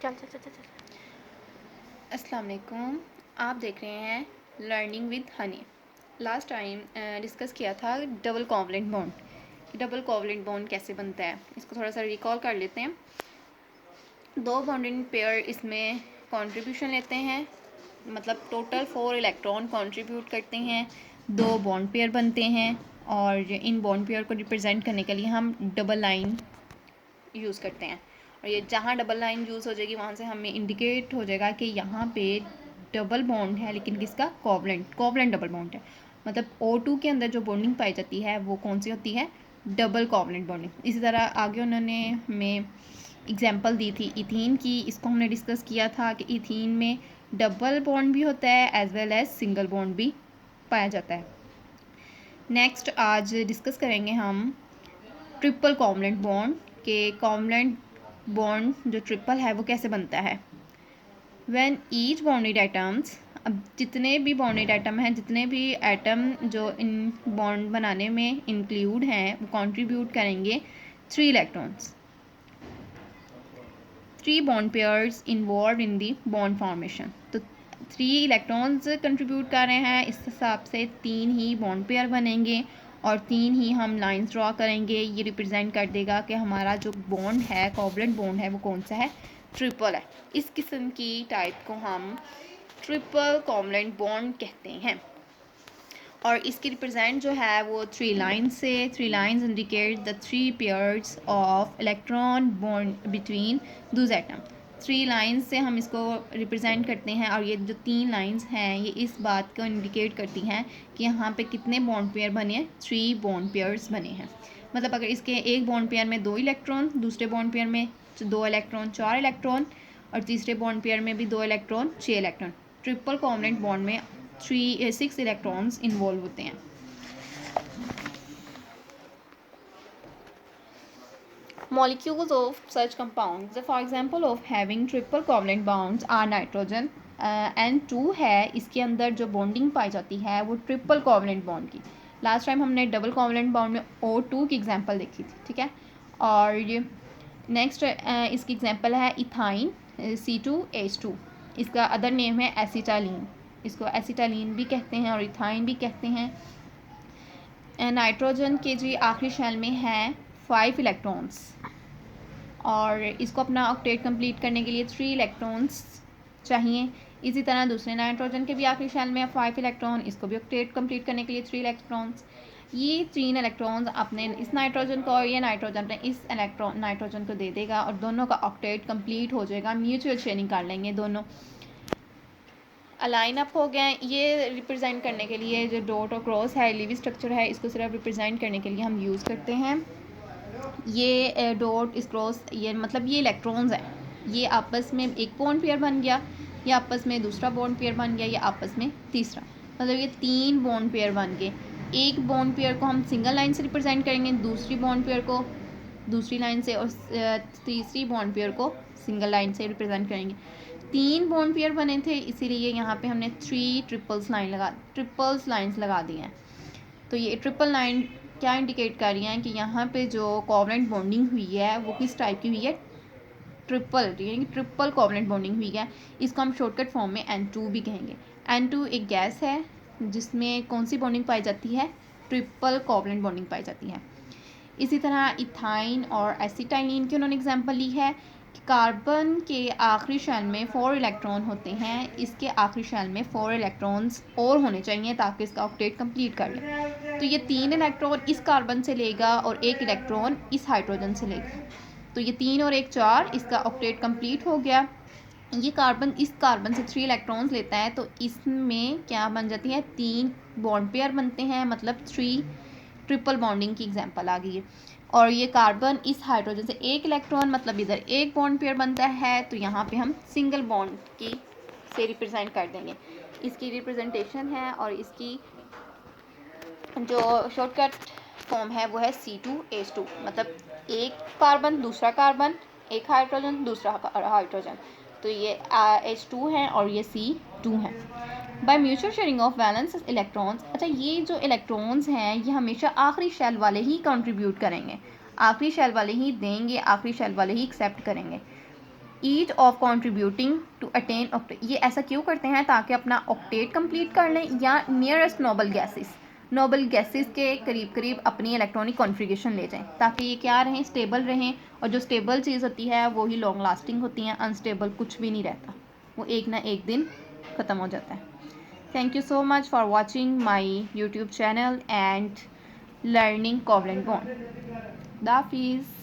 चल चल चल चल चल। अस्सलाम वालेकुम। आप देख रहे हैं learning with Honey. Last time discuss किया था double covalent bond. Double covalent bond कैसे बनता है, इसको थोड़ा सा रिकॉल कर लेते हैं। दो बॉन्डिंग पेयर इसमें कंट्रीब्यूशन लेते हैं, मतलब टोटल 4 इलेक्ट्रॉन कंट्रीब्यूट करते हैं, दो बॉन्ड पेयर बनते हैं और इन बॉन्ड पेयर को रिप्रेजेंट करने के लिए हम डबल लाइन यूज़ करते हैं। और ये जहाँ डबल लाइन यूज़ हो जाएगी वहाँ से हमें इंडिकेट हो जाएगा कि यहाँ पे डबल बॉन्ड है, लेकिन किसका? कोवलेंट डबल बॉन्ड है। मतलब O2 के अंदर जो बॉन्डिंग पाई जाती है वो कौन सी होती है? Double covalent bonding. इसी तरह आगे उन्होंने हमें एग्जांपल दी थी इथीन की। इसको हमने डिस्कस किया था कि इथीन में डबल बॉन्ड भी होता है as well as single bond भी पाया जाता है। नेक्स्ट आज डिस्कस करेंगे हम ट्रिपल कोवलेंट बॉन्ड के कोवलेंट बॉन्ड जो ट्रिपल है वो कैसे बनता है। व्हेन ईच बॉन्डेड एटम्स, अब जितने भी बॉन्डेड एटम हैं, जितने भी एटम जो इन बॉन्ड बनाने में इंक्लूड हैं वो कंट्रीब्यूट करेंगे 3 electrons. 3 bond pairs involve in the bond formation. तो 3 इलेक्ट्रॉन्स कंट्रीब्यूट कर रहे हैं, इस हिसाब से 3 ही बॉन्ड पेयर बनेंगे और 3 ही हम लाइंस ड्रॉ करेंगे। ये रिप्रेजेंट कर देगा कि हमारा जो बॉन्ड है, कोवलेंट बॉन्ड है, वो कौन सा है? ट्रिपल है। इस किस्म की टाइप को हम ट्रिपल कोवलेंट बॉन्ड कहते हैं। और इसकी रिप्रेजेंट जो है वो 3 लाइन से, 3 lines indicate the 3 pairs of electron bond between Dooj atom. 3 lines से हम इसको रिप्रेजेंट करते हैं और ये जो 3 लाइंस हैं ये इस बात को इंडिकेट करती हैं कि यहाँ पे कितने बॉन्ड पेयर बने हैं? 3 बॉन्ड पेयर्स बने हैं। मतलब अगर इसके एक बॉन्ड पेयर में 2 इलेक्ट्रॉन, दूसरे बॉन्ड पेयर में 2 इलेक्ट्रॉन 4 इलेक्ट्रॉन और तीसरे बॉन्ड पेयर में भी 2 electron 6 electron. Triple covalent bond में 6 इलेक्ट्रॉन्स इन्वॉल्व होते हैं। Molecules of such compounds, for example of having triple covalent bonds are nitrogen N2 है, इसके अंदर जो बॉन्डिंग पाई जाती है वो ट्रिपल कोवलेंट बॉन्ड की। लास्ट टाइम हमने डबल कोवलेंट बॉन्ड में O2 की एग्जांपल देखी थी, ठीक है। और ये नेक्स्ट इसकी एग्जांपल है इथाइन C2H2। इसका अदर नेम है एसिटालीन। इसको एसिटालीन भी कहते हैं और इथाइन भी कहते हैं। नाइट्रोजन के जी आखिरी शेल में है 5 इलेक्ट्रॉन्स और इसको अपना ऑक्टेट कंप्लीट करने के लिए 3 इलेक्ट्रॉन्स चाहिए। इसी तरह दूसरे नाइट्रोजन के भी आखिरी शेल में 5 इलेक्ट्रॉन, इसको भी ऑक्टेट कंप्लीट करने के लिए 3 इलेक्ट्रॉन्स। ये 3 इलेक्ट्रॉन्स अपने इस नाइट्रोजन को और ये नाइट्रोजन अपने इस नाइट्रोजन को दे देगा और दोनों का ऑक्टेट कंप्लीट हो जाएगा। म्यूचुअल शेयरिंग कर लेंगे दोनों। अलाइन अप हो गए। ये रिप्रेजेंट करने के लिए जो डॉट और क्रॉस है, लिवी स्ट्रक्चर है, इसको सिर्फ रिप्रेजेंट करने के लिए हम यूज़ करते हैं। ये डॉट इस क्रॉस, ये मतलब ये इलेक्ट्रॉन्स हैं, ये आपस में एक बॉन्ड पेयर बन गया, ये आपस में दूसरा बॉन्ड पेयर बन गया, ये आपस में तीसरा, मतलब ये 3 बॉन्ड पेयर बन गए। एक बॉन्ड पेयर को हम सिंगल लाइन से रिप्रेजेंट करेंगे, दूसरी बॉन्ड पेयर को दूसरी लाइन से और तीसरी बॉन्ड पेयर को सिंगल लाइन से रिप्रेजेंट करेंगे। 3 बॉन्ड पेयर बने थे, इसीलिए यहाँ पे हमने 3 ट्रिपल्स लाइंस लगा दी हैं। तो ये ट्रिपल लाइन क्या इंडिकेट कर रही हैं कि यहाँ पे जो कोवलेंट बॉन्डिंग हुई है वो किस टाइप की हुई है? ट्रिपल, यानी ट्रिपल कोवलेंट बॉन्डिंग हुई है। इसको हम शॉर्टकट फॉर्म में N2 भी कहेंगे। N2 एक गैस है जिसमें कौन सी बॉन्डिंग पाई जाती है? ट्रिपल कोवलेंट बॉन्डिंग पाई जाती है। इसी तरह इथाइन और एसिटाइलिन की उन्होंने एग्जांपल ली है कि कार्बन के आखिरी शेल में 4 इलेक्ट्रॉन होते हैं, इसके आखिरी शेल में 4 इलेक्ट्रॉन्स और होने चाहिए ताकि इसका ऑक्टेट कंप्लीट कर ले। तो ये 3 इलेक्ट्रॉन इस कार्बन से लेगा और 1 इलेक्ट्रॉन इस हाइड्रोजन से लेगा, तो ये 3 और 1 4, इसका ऑक्टेट कंप्लीट हो गया। ये कार्बन इस कार्बन से 3 इलेक्ट्रॉन्स लेता है, तो इसमें क्या बन जाती है? 3 बॉन्ड पेयर बनते हैं, मतलब 3 ट्रिपल बॉन्डिंग की एग्जांपल आ गई है। और ये कार्बन इस हाइड्रोजन से 1 इलेक्ट्रॉन, मतलब इधर 1 बॉन्ड पेयर बनता है, तो यहाँ पे हम सिंगल बॉन्ड की से रिप्रेजेंट कर देंगे। इसकी रिप्रेजेंटेशन है और इसकी जो शॉर्टकट फॉर्म है वो है C2H2, मतलब एक कार्बन दूसरा कार्बन, एक हाइड्रोजन दूसरा हाइड्रोजन, तो ये H2 है और ये C2 है। By mutual sharing of valence electrons, अच्छा ये जो इलेक्ट्रॉन्स हैं ये हमेशा आखिरी शेल वाले ही कंट्रीब्यूट करेंगे, आखिरी शेल वाले ही देंगे, आखिरी शेल वाले ही एक्सेप्ट करेंगे। Each of contributing to attain octet, ये ऐसा क्यों करते हैं ताकि अपना ऑक्टेट कंप्लीट कर लें या नियरेस्ट नोबल गैसेस के करीब करीब अपनी इलेक्ट्रॉनिक कॉन्फ़िगरेशन ले जाएं, ताकि ये क्या रहें, स्टेबल रहें। और जो स्टेबल चीज़ होती है वो ही लॉन्ग लास्टिंग होती हैं, अनस्टेबल कुछ भी नहीं रहता, वो एक ना एक दिन ख़त्म हो जाता है। Thank you so much for watching my YouTube channel and learning covalent bond. हाफिज़।